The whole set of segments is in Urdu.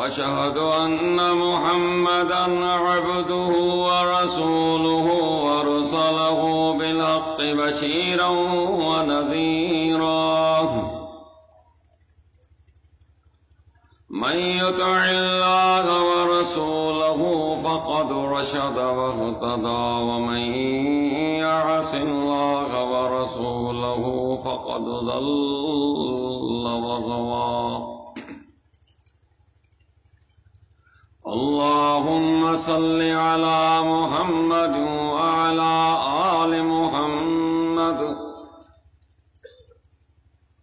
وأشهد أن محمدا عبده ورسوله أرسله بالحق بشيرا ونذيرا من يطع الله ورسوله فقد رشد واهتدى ومن يعص الله ورسوله فقد ضل وغوى اللهم صل على محمد وعلى آل محمد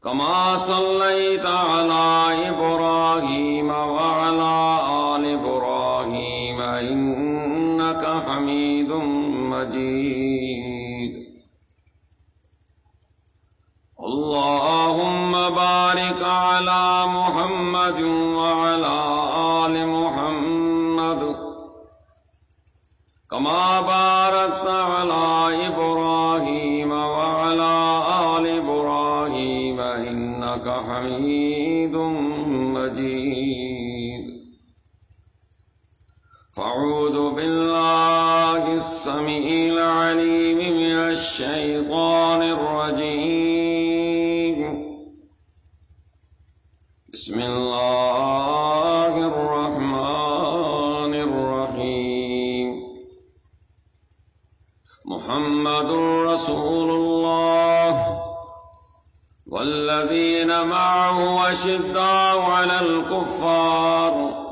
كما صليت على إبراهيم وعلى آل إبراهيم إنك حميد مجيد اللهم بارك على محمد وعلى آل محمد كما باركت على إبراهيم وعلى آل إبراهيم إنك حميد مجيد فأعوذ بالله السميع العليم من الشيطان الرجيم بسم الله الرحمن الرحيم محمد رسول الله والذين معه أشداء على الكفار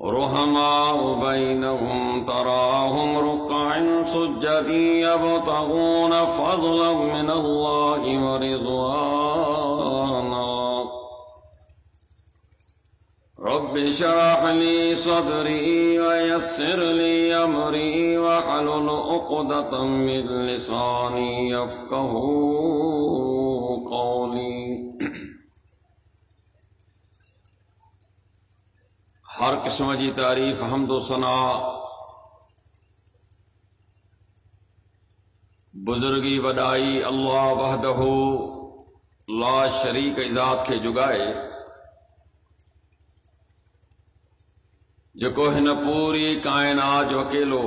رحماء بينهم تراهم ركعا سجدا يبتغون فضلا من الله ورضوانا رب اشرح لي صدري ويسر لي أمري واحلل عقدة من لساني يفقهوا قولي ہر قسم جی تعریف حمد و ثناء بزرگی وڈائی اللہ وحدہ لا شریک ذات کے جگائے جکو ہن پوری کائنات جو اکیلو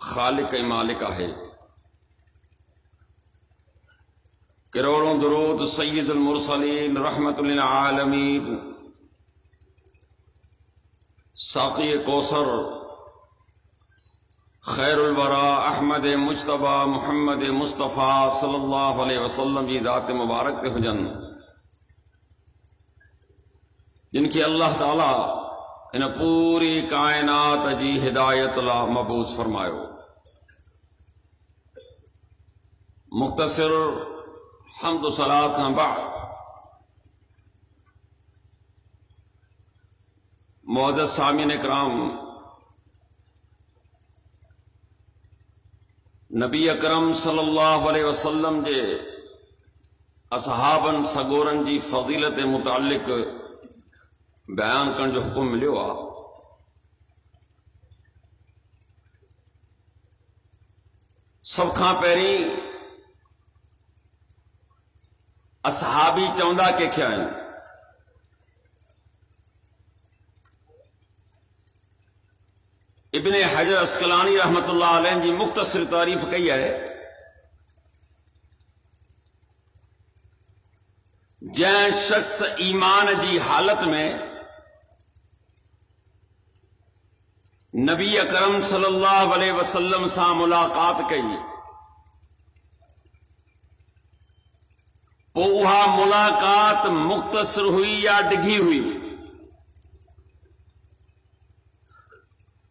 خالق ای مالک ہے کروڑوں درود سید المرسلین رحمت للعالمین ساقی کوثر خیر الورا احمد مجتبی محمد مصطفیٰ صلی اللہ علیہ وسلم جی ذات مبارک تے ہوجن جن کی اللہ تعالی ان پوری کائنات جی ہدایت لا مبعوث فرمایو مختصر حمد و صلات کا بعد معزز سامعین اکرام نبی اکرم صلی اللہ علیہ وسلم جے اصحابن سگورن جی فضیلت متعلق بیان کرن جو حکم ملیو آ سب کھاں پہری اصحابی چوندا کے کیا ہیں ابن حجر اسقلانی رحمت اللہ علیہ جی مختصر تعریف کئی ہے جن شخص ایمان جی حالت میں نبی اکرم صلی اللہ علیہ وسلم سا ملاقات کئی وہ ملاقات مختصر ہوئی یا ڈگھی ہوئی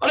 اور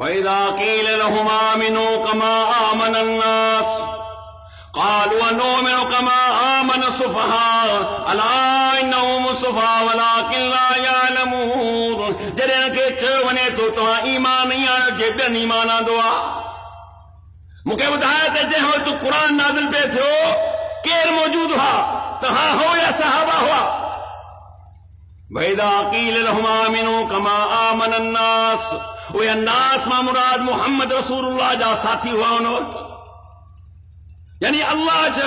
وَإِذَا قِيلَ لَهُمْ آمِنُوا كَمَا آمَنَ النَّاسُ قَالُوا أَنُؤْمِنُ كَمَا آمَنَ السُّفَهَاءُ أَلَا إِنَّهُمُ السُّفَهَاءُ وَلَكِنْ لَا يَعْلَمُونَ۔ جڏهن کي چيو وڃي تو توهان ایمان نہیں آيو، جي ٻين ایمان آندو آ۔ مونکي ٻڌايو ته جنهن وقت قرآن نازل پي ٿيو ڪير موجود هئا؟ توهان هو يا صحابه هئا؟ وَإِذَا قِيلَ لَهُمْ آمِنُوا كَمَا آمَنَ النَّاسُ، وہ الناس ماں مراد محمد رسول اللہ جا ساتھی ہوا ان وقت، یعنی اللہ جو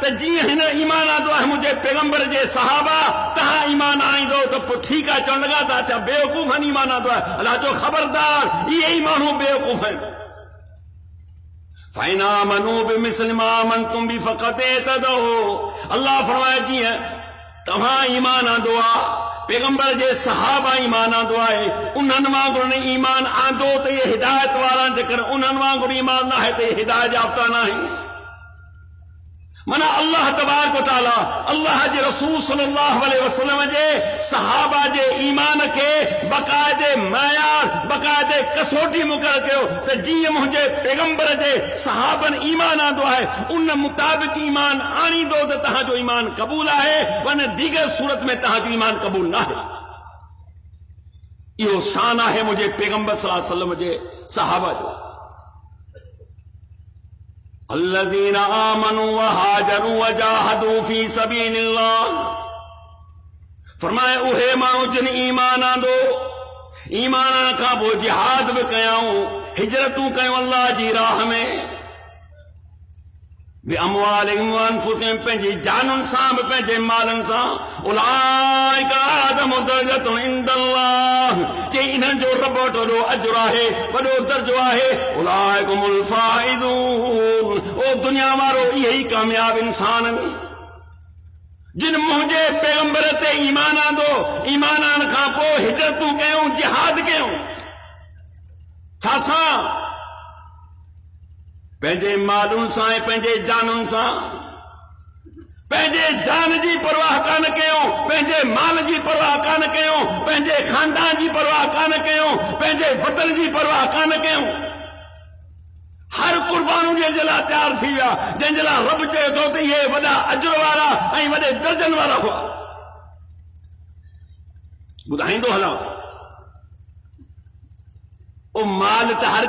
تو جی ہن ایمان آندو ہے مجھے پیغمبر جے صحابہ تہاں ایمان آئیندو تو پو ٹھیک ہے چون لگا تا اچھا بیوقوف ہن ایمان آندو ہے، اللہ جو خبردار یہ ایمانوں بیوقوف ہیں۔ فَإِنْ آمَنُوا بِمِثْلِ مَا آمَنْتُمْ بِهِ فَقَدِ اهْتَدَوْا، اللہ فرمائے جی ہیں تہاں ایمان آندو ہے، پیغمبر جے صحابہ ایمان آندو ہے، انہن وانگر نے ایمان آندو تو یہ ہدایت واران جکر انہن وانگر ایمان نہ ہے تو یہ ہدایت یافتہ نہ ہے۔ منا اللہ تبارک و تعالی اللہ جے رسول صلی اللہ علیہ وسلم جے صحابہ جے ایمان کے باقاعدے معیار باقاعدے کسوٹی مقرر کیو تو جی مجھے پیغمبر جے صحابن ایمان آندو ہے ان مطابق ایمان آنی دو تو تہاں جو ایمان قبول ہے ورنہ دیگر صورت میں تہاں جو ایمان قبول نہ ہے۔ یہ شان ہے مجھے پیغمبر صلی اللہ علیہ وسلم جے صحابہ جو الذين آمنوا وهاجروا وجاهدوا في سبيل الله، فرمائے اوہے مانو جن ایمان آندو، ایمان آن کھا بو جہاد بھی کیاؤں، ہجرتوں کیوں اللہ جی راہ میں، بِأَمْوَالِهِمْ وَأَنفُسِهِمْ پنجی جانن سان پنجے مالن سان، اولئک اعظم درجۃ عند اللہ، کہ انہن جو رب وٹو اجر ہے وڈو درجو ہے، اولئک هم الفائزون، او دنیا وارو یہی کامیاب انسان جن مجھے پیغمبر تے ایمان آندو، ایمان آن کھا پو ہجرتوں کیوں جہاد کیوں چھا سا پنجے مالون سان پنجے جانن سان، پنجے جان جی پرواہ کان کیوں، پنجے مال جی پرواہ کان کیوں، پنجے خاندان جی پرواہ کان کیوں، پنجے وطن جی پرواہ کان کیوں، ہر قربانوں جے جلا تیار تھی ویا جن جلا رب چے تو تے یہ وڈا اجر والا ائیں وڈے درجن والا ہوا۔ ٻدھائیندو ہلا او مال تے ہر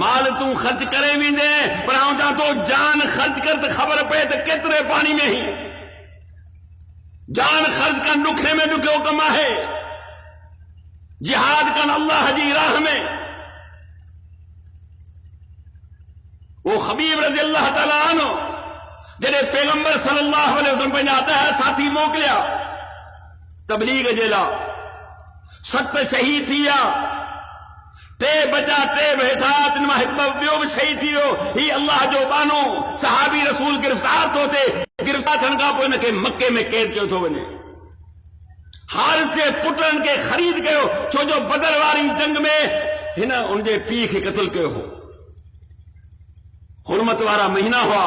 مال توں خرچ کرے ویندے پر آؤں جا تو جان خرچ کر تو خبر پے تو کترے پانی میں ہی جان خرچ کن ڈکھے میں ڈکھو کما ہے، جہاد کن اللہ جی راہ میں۔ وہ حبیب رضی اللہ تعالیٰ عنہ جڑے پیغمبر صلی اللہ علیہ وسلم پہ آتا ہے ساتھی موکلیا تبلیغ جیلا، 7 شہید تھیا، 3 بچا 3 بیٹھا، تن میں حکمہ بیو بھی شہید تھیو، ہی اللہ جو بانو صحابی رسول گرفتار تو تھے، گرفتار تھن کا پوئے نکے مکے میں قید کیوں تھو بنے، ہار سے پٹرن کے خرید کیوں چھو جو بدر واری جنگ میں ہنا ان جے پی کے قتل کیوں ہو، حرمت وارا مہینہ ہوا،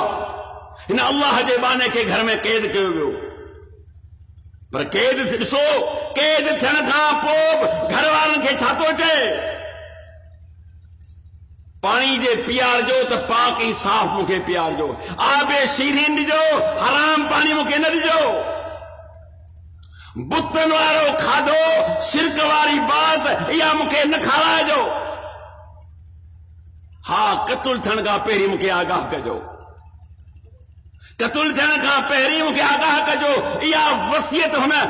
ہنا اللہ جے بانے کے گھر میں قید کیوں بیو، پر قید سو قید تھن کھا پوب گھر والن کے چھاتو چے پانی جے پیار جو تو پاک ہی صاف مکے پیار جو، آب شیرین جو حرام پانی مکے نہ جو، بتن وارو کھادو شرک واری باس یا مکے نہ کھالا جو، ہاں قتل تھن کا پہری مکے آگاہ کجو، قتل تھن کا پہری مکے آگاہ کجو، یا وصیت ہونا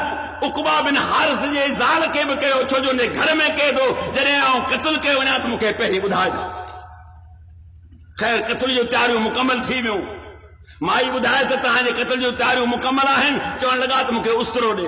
عقبہ بن حارث جے زال کے بھی کہو چھو جو نے گھر میں کہہ دو جنہیں آؤں قتل کے ونا تو مکے پہری بدھا جو۔ خیر قتل جو تیاریوں مکمل تھی میں مائی بدھائے تو تہاں جے قتل جو تیاریوں مکمل آہن چون لگا تو مکے استرو دے،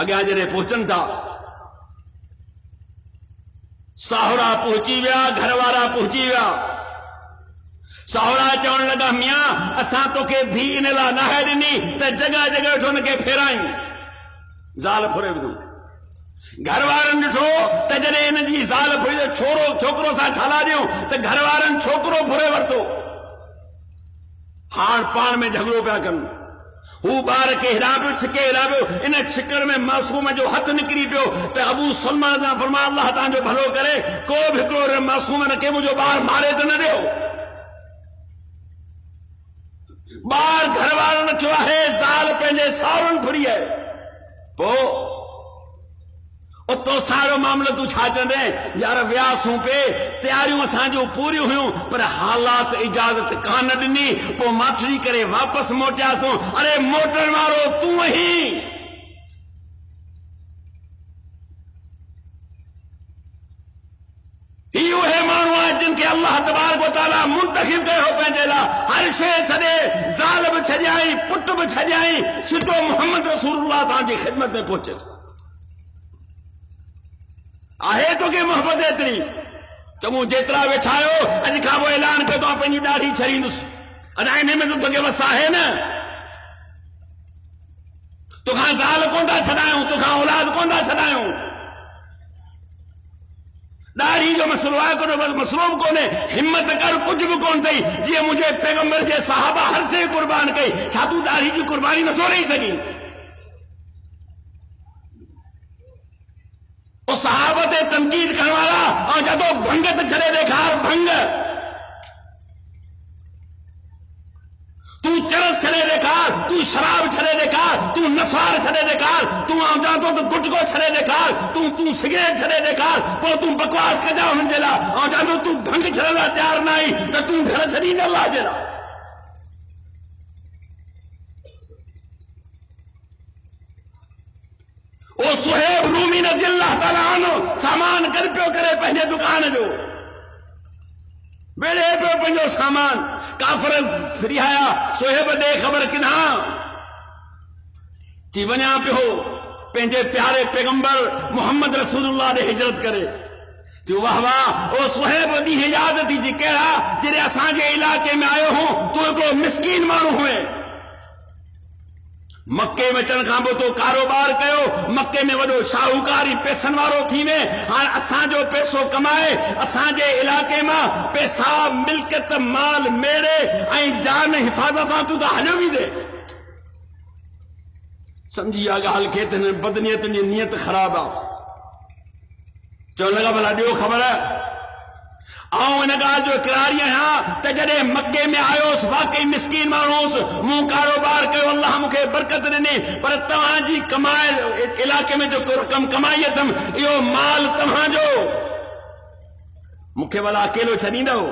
اگیا جڑے پہنچن تھا ساہورا پہنچی ویا، گھر وارا پہنچی ویا. ساہورا چون لگا میاں اساں تو کے دھی ان لا نہ ہے ڈنی تے جگہ جگہ ٹھن کے پھیرائیں زال پھرے بدوں. گھر وارن ڈٹھو تے جڑے ان جی زال پھرے چھوکرو سا چھالا دیوں تے گھر وارن چھوکرو پھرے ورتو. ہاں پان میں جھگڑو پیا کن. وہ بار کے ہرا پہ چھکے ہرا پہ ان چھکر میں معصوم جو ہاتھ نکری پیو تے ابو سلمان نے فرمایا اللہ تعالیٰ جو بھلو کرے کو بھی ہکڑو معصوم نہ کہ مجھے بار مارے تو نہ دیو. بار گھر والوں نے کیوں ہے زال پہنجے ساورن پھری ہے پو تو سارو معاملہ تو چھا چندے یار ویاسوں پہ تیاریوں اسان جو پوری ہوئوں پر حالات اجازت کان ڈنی پو ماتری کرے واپس موٹیا سوں. ارے موٹر مارو تو ہی ہے مانو جن کے اللہ تبارک و تعالی منتخب کئے ہو پہنجے لا ہر شے چھڑے ظالم چھڑیائی پٹ بھی چھڑیائی سدھو محمد رسول اللہ تعالی کی خدمت میں پہنچے آہے تو کہ محبت اتنی چمو جیترا ویٹھایو اج کھا وہ اعلان کر تو اپنی داڑھی چھڑیندس ادائنے میں تو کہ وسا ہے نا تو کھا زال کوندا چھڑایوں تو کھا اولاد کوندا چھڑایوں. داڑھی جو مسئلہ ہے کو مسلوب کو نے ہمت کر کچھ بھی کون تھی جی مجھے پیغمبر کے صحابہ ہر سے قربان کئی چھا تو داڑھی کی قربانی نہ چھوڑ نہیں سکی. وہ صحابت تنقید کرنے والا اور جدو بھنگت چھڑے دیکھا بھنگ تو چرس چھڑے دیکھا تو شراب چھڑے دیکھا تو نفار چھڑے دیکھا تو آم جانتو تو گٹکو چھڑے دیکھا تو سگریٹ چھڑے دیکھا پو تم بکواس کے جاؤ ہنجلا آم جانتو تو بھنگ چھڑے تیار نائی تو تم گھر چھڑی جا اللہ جلا. وہ صہیب رومی رضی اللہ تعالیٰ عنہ سامان کر پیو کرے پہنجے دکان جو بیڑے پیو پہنجو سامان کافر پھری آیا صہیب دے خبر کنہا چی ونیا پیو پہنجے پیارے پیغمبر محمد رسول اللہ نے ہجرت کرے جو واہ واہ وہ صہیب دی یاد تھی جی کہا جنہیں اساں کے علاقے میں آئے ہوں تو ایک مسکین مانو ہوئے مکے میں چن کھانبو تو کاروبار کہو مکے میں وڈو شاہوکاری پیسن وارو تھی میں ہاں اسان جو پیسو کمائے اسان جے علاقے میں پیسہ ملکت مال میرے آئیں جان حفاظت تو تا حجو بھی دے سمجھی آگا حل کہتے ہیں بدنیت نیت خراب آ چون لگا بھلا دیو خبر ہے آؤں انگاہ جو اقراریاں ہاں تجرے مکے میں آئے اس واقعی مسکین مانوس موں کاروبار کرو اللہ مکھے برکت دنے پر تمہاں جی کمائے علاقے میں جو کم کمائی تم یہ مال تمہاں جو مکھے والا اکیلو چھنی دو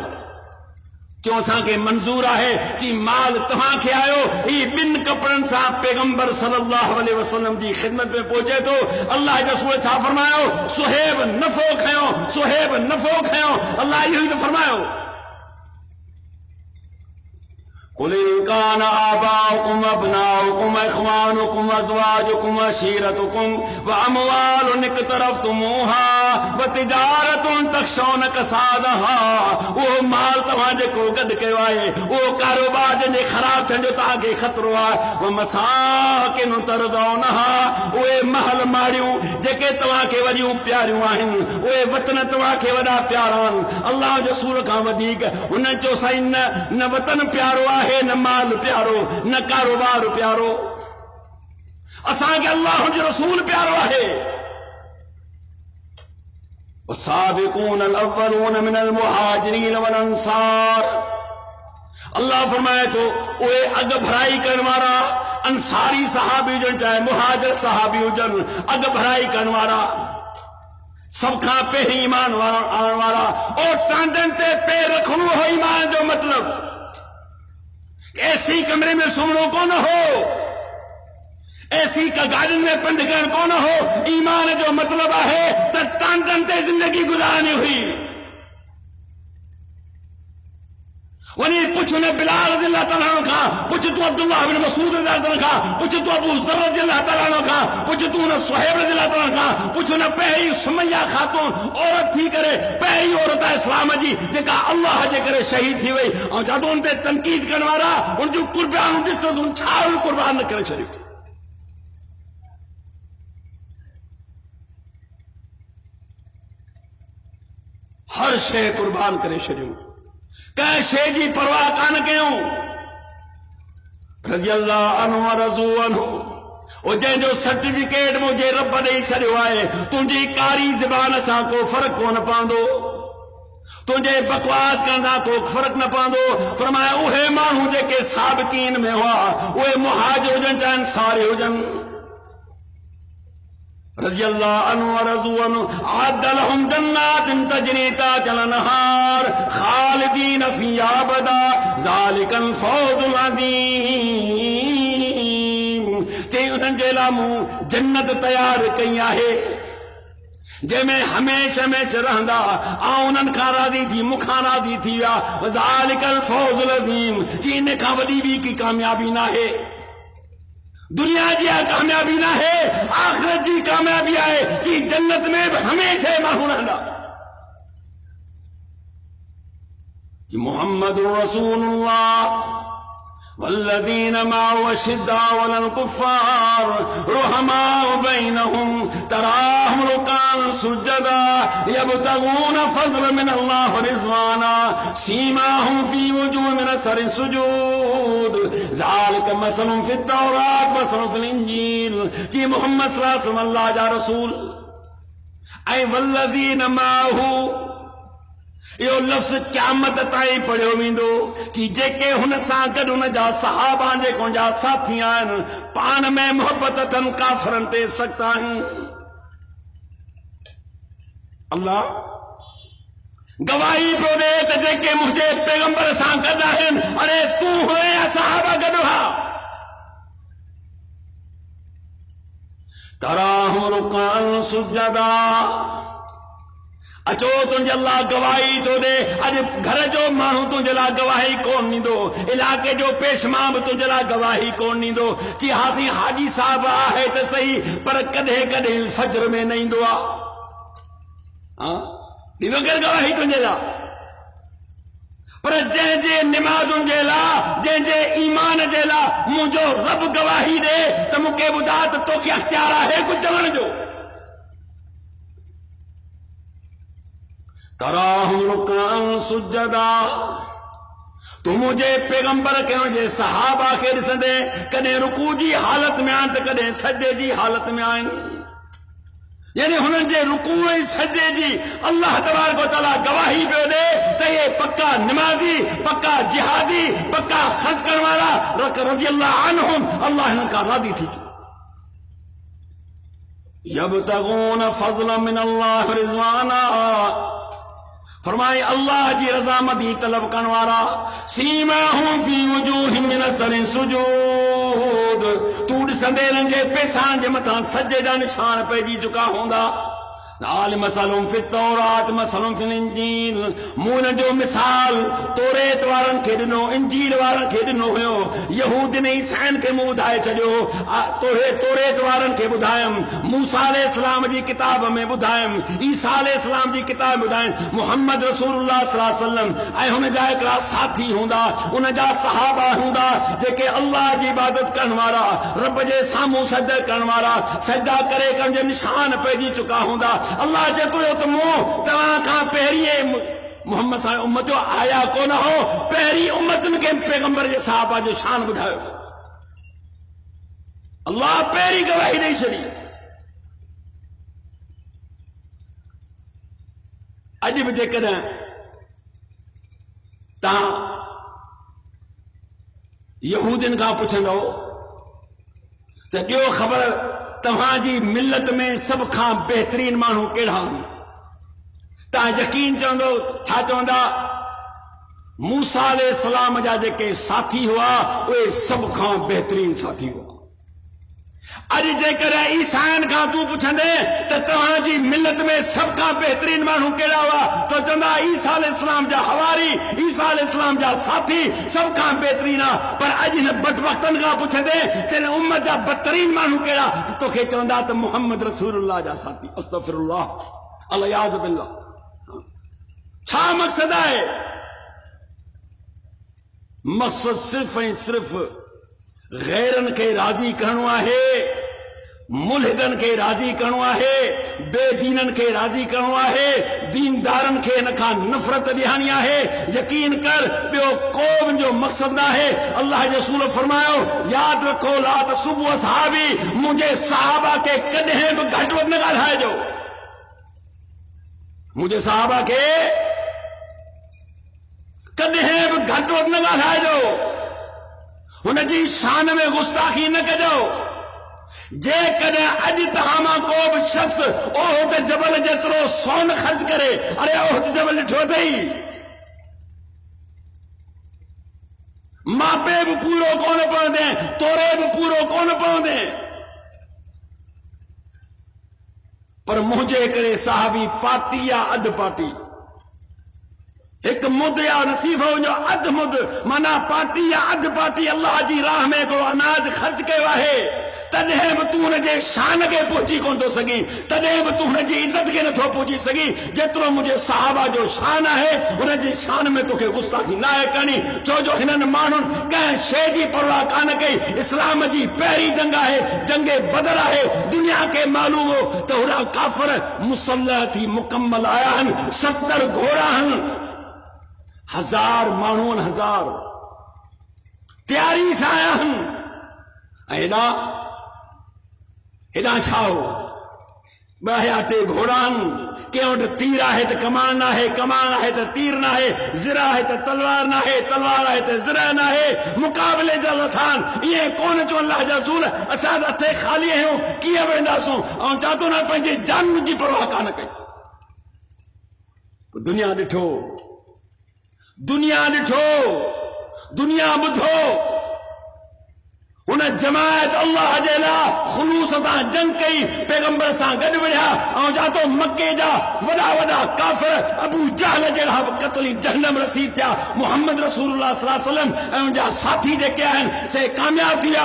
چون ساں کے منظور آئے چی مال تمہاں کے آئے ہی بن کپڑن سا پیغمبر صلی اللہ علیہ وسلم جی خدمت میں پہنچے تو اللہ رسول چھا فرمایو صہیب نفو کھیو صہیب نفو کھیو اللہ یہی تو فرمایو قل ان كان آباؤكم وابناؤكم واخوانكم وازواجكم وعشيرتكم واموال اقترفتموها وتجارة تخشون كسادها وہ مال تمہاں کو گد کے آئے وہ کاروبار جے خراب تھے جو تاکہ خطر ہوا وہ مساکن ترضونها وہ محل ماڑیوں جے کہ تمہاں کے وڈیوں پیاریوں آہن وہ وطن تمہاں کے وڈا پیاران اللہ رسول کا ودیک انہاں چو سائن نہ وطن پیارو آہے نہ مال پیارو نہ کاروبار پیارو اساں کے اللہ جو رسول پیارو ہے. والسابقون الاولون من المہاجرین والانصار اللہ فرمائے تو وہ اگ بھرائی کرن والا انصاری صحابی جن چاہے مہاجر صحابی جن اگ بھرائی کرن والا سب کھا پہ ایمان والا اور ٹانڈن تے پہ رکھنو ہو ایمان جو مطلب ایسی کمرے میں سنو کو نہ ہو ایسی کا گارڈن میں پنڈگن کو نہ ہو ایمان جو مطلب ہے تو ٹان ٹنتے زندگی گزارنی ہوئی ونی پوچھو نے بلال رضی اللہ تعالیٰ عنہ کھا، پوچھو تو عبداللہ بن مسعود رضی اللہ تعالیٰ کھا، پوچھو تو ابو ذر رضی اللہ تعالیٰ عنہ کھا، پوچھو تو صہیب رضی اللہ تعالیٰ کھا، پوچھو نے پہری سمیہ خاتون عورت تھی کرے، پہری عورت اسلام جی جکا اللہ جے کرے شہید تھی وئی، اور جادو ان تے تنقید کرن وارا ان جو قربان ڈس تو ان چھاڑ قربان نہ کرے چھڑی، ہر شے قربان کرے چھڑیوں، کہ شے جی پرواہ کان کیوں، رضی اللہ عنہ و رضو عنہ، او جن جو سرٹیفکیٹ مجھے رب دے چھڑیو آئے، تنجی کاری زبان سا کو فرق کو نہ پاندو، تنجے بکواس کرنا کو فرق نہ پاندو، فرمایا اوہے مانو جے کے سابقین میں ہوا، اوہے مہاجر جن چاہن سارے جن، رضی اللہ عنہ و رضو عنہ، عد لهم جنات تجری تحتها الانہار خالدین فیہا ابدا ذالک الفوز العظیم، چی انہن جے لامو جنت تیار کئی آہے جے میں ہمیشہ ہمیشہ رہندا، آؤنن کھا راضی تھی مکھا راضی تھی، ذالک الفوز العظیم، چی انہیں کھا وڈی بھی کی کامیابی نہ ہے، دنیا جی کامیابی نہ ہے، آخرت جی کامیابی آئے جی جنت میں ہمیشہ ماہو رہنا، جی محمد رسول اللہ والذین معه اشداء علی الکفار رحماء بینہم تراہم رکعا سجدا یبتغون فضلا من اللہ ورضوانا سیماہم فی وجوہہم من اثر السجود ذالک مثل فی التوراۃ مثل فی الانجیل، جی محمد صلی اللہ علیہ وسلم اللہ جا رسول اے والذین معه، یہ لفظ قیامت تائیں پڑھو ویندو کہ جے کے ہن سان گڈ ان جا صحابہ جے کو جا ساتھی آن پان میں محبت تن کافرن تے سکتا ہیں، اللہ گواہی پرو دے تے جے کے مجھے پیغمبر سان گڈ ہیں، ارے تو ہوئے یا صحابہ گڈ ہا، تراہم رکعا سجدا، اچو تنجھے اللہ گواہی تو دے، اج گھر جو مانو تنجھے اللہ گواہی کون نہیں دو، علاقے جو پیشمام تنجھے اللہ گواہی کون نہیں دو، چی ہاسی حاجی صاحب آئے تو صحیح پر کدھے کدھے فجر میں نہیں دعا، نہیں دو کر گواہی تنجھے اللہ، پر جن جے نماز تنجھے اللہ، جن جے ایمان جے اللہ، مجھو رب گواہی دے تو مکے بدات تو کی اختیارہ ہے کچھ جوان جو، تراہم رکعا سجدا، تو مجھے پیغمبر کے مجھے صحابہ کے رسدے کدے رکوع جی حالت میں آئیں تو کدے سجدے جی حالت میں آئیں، یعنی ہنن جے رکوع سجدے جی اللہ تبارک و تعالیٰ گواہی پہ دے تو یہ پکا نمازی، پکا جہادی، پکا خرچ کرنے والا رضی اللہ عنہم، اللہ ان کا راضی تھی، یبتغون فضلا من اللہ رضوانا، فرمائے اللہ جی رضامندی طلب کنوارا، سیماہم فی وجوہہم من اثر السجود، تو ڈسندے رنجے پیشان جے متھاں سجدے دا نشان پیجی چکا ہوندا، نال مثلهم فی التوراۃ مثلهم فی الانجیل، مون جو مثال توریت وارن کے دنو انجیل وارن کے دنو ہوئے، یہود نے عیسائن کے منہ بدھائے چڑیو، توریت وارن کے بدھائم، موسیٰ علیہ السلام جی کتاب میں بدھائم، عیسیٰ علیہ السلام جی کتاب بدھائم، محمد رسول اللہ صلی اللہ علیہ وسلم اے ہن جا ایک ساتھی ہوندا، ان جا صحابہ ہوندا جے کہ اللہ جی عبادت کرن والا، رب جے ساموں سجدہ کرن والا، سجدہ کرے کن جے نشان پیجی چکا ہوندا، اللہ جے کوئی تو مو تمام کھا پہریے محمد صلی اللہ علیہ وسلم امتو آیا کو نہ ہو، پہری امتن کے پیغمبر جے صحابہ جو شان بدھائے، اللہ پہری گواہی نہیں چھڑی، اج بجے کدیں تا یہودین کا پوچھندو تو ڈیو خبر تمہاں جی ملت میں سب کھاں بہترین مانو کیڑا تا یقین چوندو چھا چوندا موسیٰ علیہ السلام جا جے کے ساتھی ہوا وہ سب کھاں بہترین ساتھی ہوا، اج جیکر عیسائن کا تو پوچھندے تو تہاں جی ملت میں سب کا بہترین مانو کیڑا ہوا تو چندا عیسیٰ علیہ السلام جا حواری، عیسیٰ علیہ السلام جا ساتھی سب کا بہترین پر اج نے بد وقتن کا پوچھندے تیرے امت جا بدترین مانو کیڑا تو کہ چوندا تو محمد رسول اللہ جا ساتھی. استغفر اللہ الیاذ باللہ. چھا مقصد ہے؟ مقصد صرف صرف غیرن کے راضی کرنو ہے، ملحدن کے راضی کرنو ہے، بے دینن کے راضی کرنو ہے، دیندارن کے نکھا نفرت دہانی ہے. یقین کر بیو قوم جو مقصد نہ ہے. اللہ رسول فرماؤ یاد رکھو لا تسبوا اصحابی، مجھے صحابہ کے کدہیں بھی گھٹ وقت نہ ڳالهائے جو. مجھے صحابہ کے کدہیں بھی گھٹ وقت نہ ڳالهائے جو. ان جی شان میں گستاخی نہ کجو. جے کدے اج تہاں کو بھی شخص اوہد جبل جترو سون خرچ کرے، ارے اوہد جبل ڈھو دئی ماپے بھی پورو کون پڑھ دیں، تورے بھی پورو کون پڑھ دیں. پر مجھے کرے صحابی پارٹی یا ادھ پارٹی ایک مد یا نصیب ہو جو ادھ مد مانا پارٹی یا ادھ پارٹی اللہ جی راہ میں کو اناج خرچ کے واہے تدہیں بھی تو نے جے شان کے پہنچی کون تو سگی، تدہیں بھی تو نے جے عزت کے نہ تھو پہنچی سگی. جترو مجھے صحابہ جو شان ہے انہیں جی شان میں تو کہ گستاخی نہ ہے کرنی. جو ہنن مانن کہیں شے جی پرواہ کان کئی. اسلام جی پہری جنگ ہے، جنگ بدر ہے. دنیا کے معلوم ہو تو ہرا کافر مسلح تھی مکمل آیا ہن، 70 گھوڑا ہن، 1000 مانون 1000 تیاری سے آیا ہن. اینا اینا چھاؤ بہیاتے گھوڑان کہ انہوں تیر آئے تو کمان نہ ہے، کمان آئے تو تیر نہ ہے، زرہ آئے تو تلوار نہ ہے، تلوار آئے تو زرہ نہ ہے. مقابلے جلتان یہ کون جو اللہ جا رسول اساد اتھے خالی ہیں کیا بینداسوں اور چاہتوں نہ پنجے جان کی پرواہ کانا کئی. دنیا ڈٹھو، دنیا ڈٹھو، دنیا بدھو. انہیں جماعت اللہ جیلا خلوص تا جنگ کئی، پیغمبر ساں گڈ وڑیا اور جاتو مکے جا وڈا وڈا کافر ابو جہل جڑا قتل جہنم رسید تھیا. محمد رسول اللہ صلی اللہ علیہ وسلم ان جا ساتھی جے کیا ہیں سے کامیاب تھیا.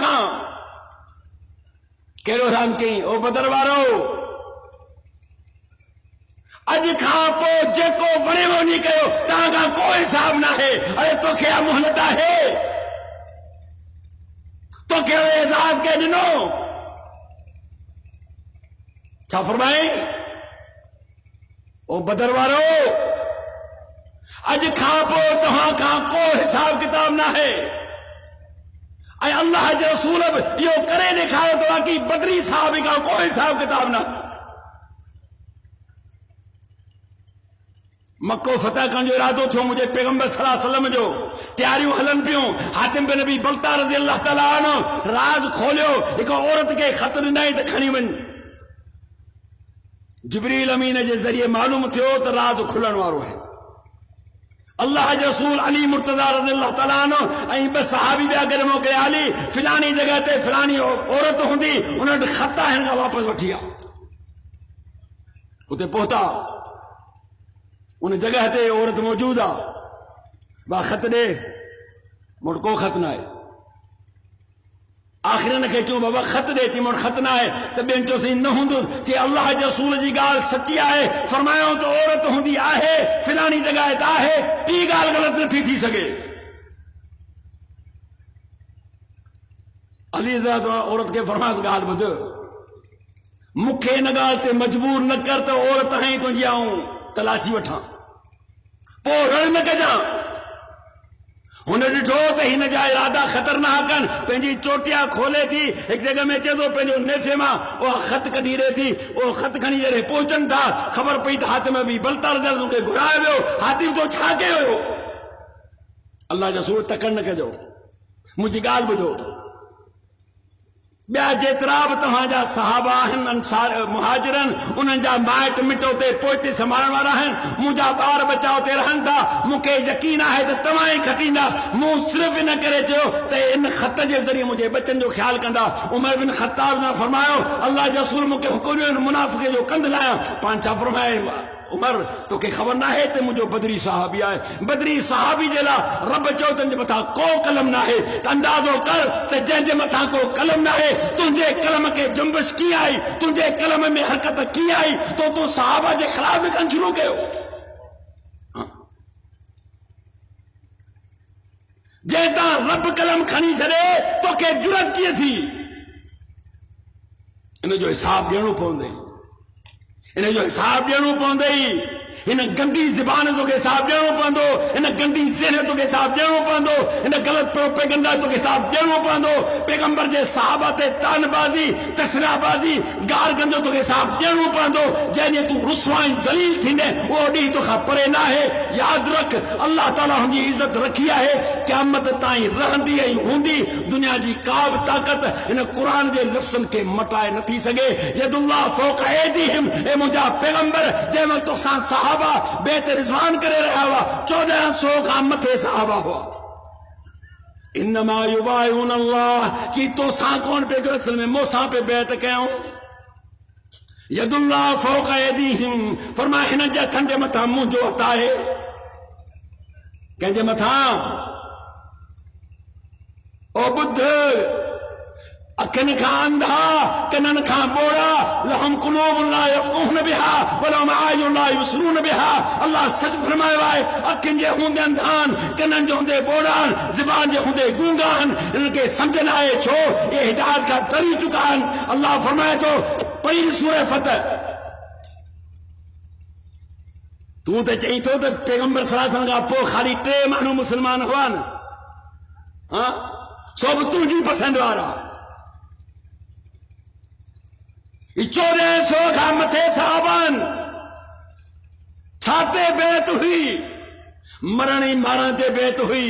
کھان کیڑو اعلان کئی او بدر وارو اج کھا پو جیکو وڑے وہ نہیں کہو تاں کا کوئی حساب نہ ہے. ارے تو کیا مہلتا ہے تو کیا اعزاز کے دنوں کیا فرمائیں او بدر وارو اج کھا پو تہاں کا کوئی حساب کتاب نہ ہے. اے اللہ کے رسول یہ کرے دکھاؤ تو باقی بدری صحابی کا کوئی حساب کتاب نہ. مکو فتح کرنے جو ارادو تھو مجھے پیغمبر صلی اللہ علیہ وسلم جو تیاریوں ہلن پیوں. حاتم بن نبی بلتا رضی اللہ تعالیٰ عنہ راز کھولیو ایک عورت کے خط ڈنائی تے کھنی ون. جبریل امین کے ذریعے معلوم تھو تو راز کھلن وارو ہے. اللہ کے رسول علی مرتضی رضی اللہ تعالیٰ عنہ ائیں بس صحابی بیا کرے موقع علی فلانی جگہ تے فلانی عورت ہوندی انہاں خطا ہن واپس وٹھیا. اتے پہنچا ان جگہ تے عورت موجود آ با خط دے مڑ کو خط نہ ہے. آخر نے کہچوں بابا خط دے تی مڑ خط نہ ہے تو بینچو سے نہ ہوں کہ اللہ کے رسول جی گال سچی آئے. فرمایا تو عورت ہوندی آہے فلانی جگہ تا ہے تی گال غلط نہ تھی سکے. علی ذات عورت کے فرمایا گال بدھ مکھے نہ گال تے مجبور نہ کر تو عورت ہیں تو جی آؤں تلاشی وٹھاں پو رڑ نہ کجا. انہیں ڈٹھو تو ہی نہ جا ارادہ خطرناک کن پنجی چوٹیاں کھولے تھی ایک جگہ میں چیزوں پنجو نیفے ماں وہ خط کٹی رہے تھی. وہ خط کھنی جرے پہنچن تھا خبر پئی تھا ہاتھ میں بھی بلتار در کے گھرائے ہوئے ہو ہاتھی تو چھاکے ہوئے ہو. اللہ جسور تکڑ نہ کجو مجھے گال بدھو بیا جترا بھی تہاں صحابہ ہیں انصار مہاجرن انہاں جا مائٹ مٹو تے پوچھتے سنبھالن والا ہیں مجھا بار بچاؤ تے رہن دا مکے یقین ہے تے تمام ہی کھٹیندا منہ صرف نہ کرے جو تے ان خط کے ذریعے مجھے بچن جو خیال کندا عمر بن خطاب نے فرمایا اللہ کے رسول مکے حکم منافق جو کند لایا پانچا فرمائے عمر تو کہ خبر نہ ہے تے مجھو بدری صحابی آئے بدری صحابی جلا رب چوتن جے متھا کو قلم نہ ہے اندازو کر تے جن جے متھا کو قلم نہ ہے تنجے قلم کے جنبش کی آئی تنجے قلم میں حرکت کی آئی تو صحابہ جے خلاف میں کن شروع کے ہو جیتا رب قلم کھنی چھڑے تو کہ جرت کی تھی انہیں جو حساب دیانو پوندے انہیں جو حساب دیانو پوندے انہیں گندی زبان تو کے حساب دیانو پوندو انہیں گندی ذہن تو کے حساب دیانو پوندو انہیں غلط پروپیگنڈا تو کے حساب دیانو پوندو پیغمبر جے صحابہ تے تان بازی تسرا بازی گار گندو تو کے حساب دیانو پوندو جے تو رسوائیں ذلیل تھیندے وہ ڈی تو خا پرے نہ ہے یاد رکھ اللہ تعالیٰ ہن جی عزت رکھیا ہے قیامت تائیں رہندی ہے ہوندی دنیا جی کاب طاقت انہیں قرآن جے لفظن کے مٹائے نہ تھی سگے ید اللہ فوق ایدیہم اے مجھا پیغمبر جے میں تو صحابہ بیت رضوان کرے رہا ہوا 1400 کا متھے صحابہ ہوا انما یبایعون اللہ کی تو ساں کون پہ اصل میں موسیٰ پہ بیعت کہوں ید اللہ فوق ایدیہم فرمایا ہن جے تھن جے متھا منہ جو ہوتا ہے کہ جے متھا او بدھ اکن کھا اندھا کنن کھا بوڑا لہم قلوب لا یفقہون بها ولہم اعین لا یبصرون بها اللہ سچ فرمائے وائے اکن جے ہوندے اندھان کنن جو ہوندے بوڑان زبان جے ہوندے گونگان ان کے سمجھن آئے چھو یہ ہدایت کا ڈری چکا ہے اللہ فرمائے تو پہلی سورہ فتح تو تے چاہیے تو پیغمبر صلی اللہ علیہ وسلم کا پو خالی 3 مانو مسلمان ہوا نا ہاں سب تجھی پسند آ رہا 1400 کا متھے صحابان چھاتے بیت ہوئی مرنی مارن تے بیت ہوئی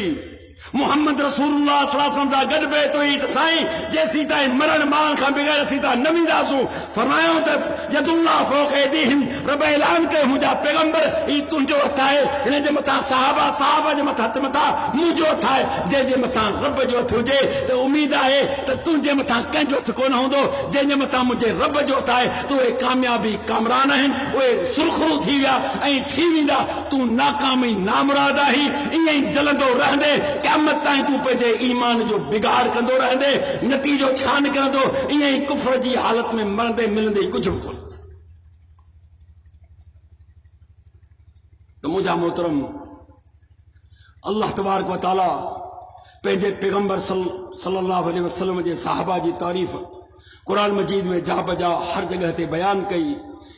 محمد رسول اللہ صلی اللہ علیہ وسلم دا گڈ بیت ہوئی تو سائیں جیسی تائیں مرن مان کا بغیر اسی تا نمی داسو فرمایا تے ید اللہ فوق ایدیہم رب اعلان کہ مجھا پیغمبر ای تنجو ہتھا ہے انہیں جے متھا صحابہ جے متھا متھا مجھو ہتھا ہے جے متھا رب جو ہتھ ہوجے تو امید ہے تے تنجے متھا کہیں جو ہتھ کون ہوندو جے متھا مجھے رب جو ہتھا ہے تو اے کامیابی کامران ہیں وہ سرخرو تھی ویا ایں تھی ویندا تو ناکامی نامراد ہی اییں جلندو رہندے قیامت تائیں تو پہ ایمان جو بگاڑ کندو رہندے نتیجو چھان کندو ایئں کفر جی حالت میں مرندے ملندے کچھ کو تو مجھا محترم اللہ تبارک و تعالی پہنجے پیغمبر صلی اللہ علیہ وسلم جے صحابہ جی تعریف قرآن مجید میں جا بجا ہر جگہ تے بیان کئی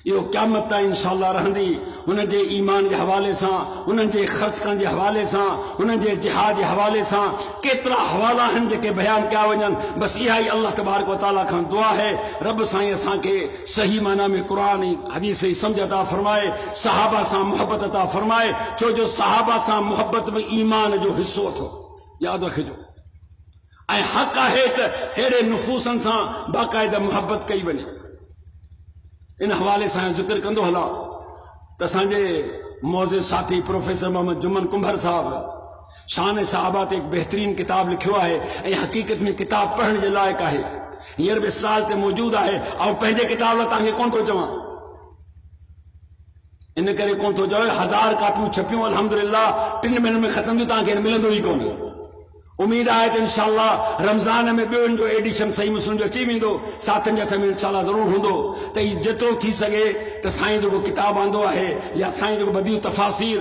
یہ قیامت تا انشاءاللہ رہندی انہاں جے ایمان کے حوالے سان انہاں جے خرچ کرن کے حوالے سان انہاں جے جہاد کے حوالے سان کترا حوالہ ہیں جے کے بیان کیا ونجن بس یہ ہی اللہ تبارک و تعالیٰ کھان دعا ہے رب سائیں اساں کے صحیح معنی میں قرآن حدیث سے سمجھ عطا فرمائے صحابہ سان محبت عطا فرمائے جو صحابہ سان محبت میں ایمان جو حصو تھو یاد رکھجو اے حق ہے تے ہیرے نفوسن سان باقاعدہ محبت کئی بنے ان حوالے سے ذکر کندو ہلا تسانجے موزے ساتھی پروفیسر محمد جمن کمبھر صاحب شان صحابات ایک بہترین کتاب لکھوا ہے اے حقیقت میں کتاب پڑھنے جے لائق ہے یہ بھی سال تے موجود ہے اور پہلے کتاب لا تانگے کون تو چواں ان کرے کون تو جو 1000 کاپیوں چھپیوں الحمدللہ 3 مہینے میں ختم جو تانگے ملندو ہی کون امید ہے کہ انشاءاللہ رمضان میں بیون جو ایڈیشن صحیح مسلم جو اچھی ویندو ساتھن جتھے میں انشاءاللہ ضرور ہوندو تے جترو تھی سگے تے سائیں جو کتاب آندو ہے یا سائیں جو بدیو تفاسیر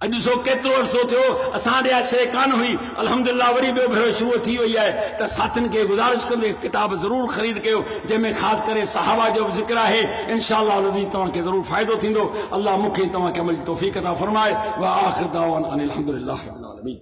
اج سو کترو عرصو تھو اساں ڈیا شے کان ہوئی الحمدللہ وری بیو بھرو شروع تھی ہوئی ہے تے ساتھن کے گزارش کرے کتاب ضرور خرید کیو جے میں خاص کرے صحابہ جو ذکر ہے انشاءاللہ العزیز تواں کے ضرور فائدو تھیندو اللہ مکھے تواں کے عمل توفیق عطا فرمائے واخر دعوانا ان الحمدللہ رب العالمین